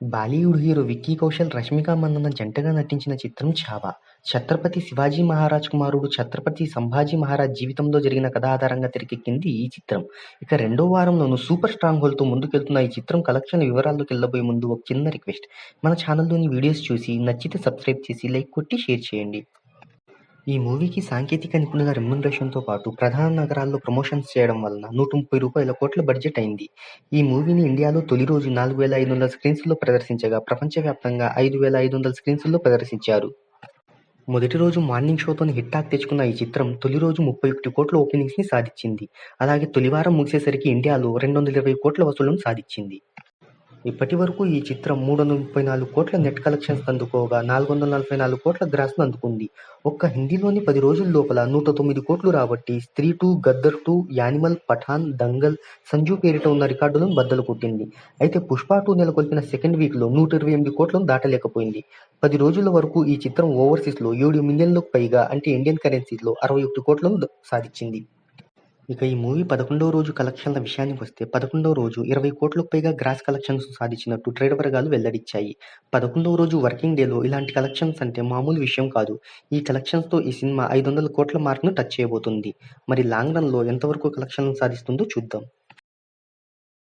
Bollywood hero Vicky Kaushal, Rashmika Mandanna జంటగా నటించిన చిత్రం 'ఛావా'. ఛత్రపతి శివాజీ మహారాజ్ కుమారుడు ఛత్రపతి సంభాజీ మహారాజ్ జీవితంలో జరిగిన కథ ఆధారంగా తెరకెక్కింది ఈ చిత్రం. ఇక రెండో వారంలోనూ సూపర్ స్ట్రాంగ్ హోల్డ్తో ముందుకెళ్తున్న ఈ చిత్రం కలెక్షన్ల వివరాల్లోకెళ్లబోయే ముందు ఒక చిన్న రిక్వెస్ట్. మన ఛానల్లోని వీడియోస్ చూసి నచ్చితే సబ్స్క్రైబ్ చేసి లైక్ కొట్టి షేర్ చేయండి. ఈ మూవీకి సాంకేతిక నిపుణుల రెమ్యునరేషన్‌తో పాటు ప్రధాన నగరాల్లో ప్రమోషన్స్ చేయడం వలన రూ. 130 కోట్ల బడ్జెట్ అయింది. ఈ మూవీని ఇండియాలో తొలి రోజు 4,500 స్క్రీన్స్‌లో ప్రదర్శించగా ప్రపంచవ్యాప్తంగా 5,500 స్క్రీన్స్‌లో ప్రదర్శించారు. మొదటి రోజు మార్నింగ్ షోతోనే హిట్ టాక్ తెచ్చుకున్న ఈ చిత్రం తొలి రోజు 31 కోట్ల ఓపెనింగ్స్‌ని సాధించింది. అలాగే తొలి వారం ముగిసేసరికి ఇండియాలో 220 కోట్ల వసూళ్లను సాధించింది. ఇప్పటివరకు ఈ చిత్రం 334 కోట్ల నెట్ కలెక్షన్స్ అందుకోగా 444 కోట్ల గ్రాస్‌ను అందుకుంది. ఒక్క హిందీలోని 10 రోజుల లోపల 109 కోట్లు రాబట్టి 'స్త్రీ 2', 'గద్దర్ 2', 'యానిమల్', 'పఠాన్', 'దంగల్', 'సంజు' పేరిట ఉన్న రికార్డులను బద్దలు కొట్టింది. అయితే 'పుష్ప 2' నెలకొల్పిన సెకండ్ వీక్‌లో 128 కోట్లను దాటలేకపోయింది. 10 రోజుల వరకు ఈ చిత్రం ఓవర్సీస్‌లో 7 మిలియన్లకు పైగా అంటే ఇండియన్ కరెన్సీలో 61 కోట్లను సాధించింది. ఇక ఈ మూవీ 11వ రోజు కలెక్షన్ల విషయానికొస్తే 11వ రోజు 20 కోట్లకు పైగా గ్రాస్ కలెక్షన్స్ సాధించినట్టు ట్రేడ్ వర్గాలు వెల్లడించాయి. 11వ రోజు వర్కింగ్ డేలో ఇలాంటి కలెక్షన్స్ అంటే మామూలు విషయం కాదు. ఈ కలెక్షన్స్‌తో ఈ సినిమా 500 కోట్ల మార్క్‌ను టచ్ చేయబోతుంది. మరి లాంగ్ రన్‌లో ఎంతవరకు కలెక్షన్లను సాధిస్తుందో చూద్దాం.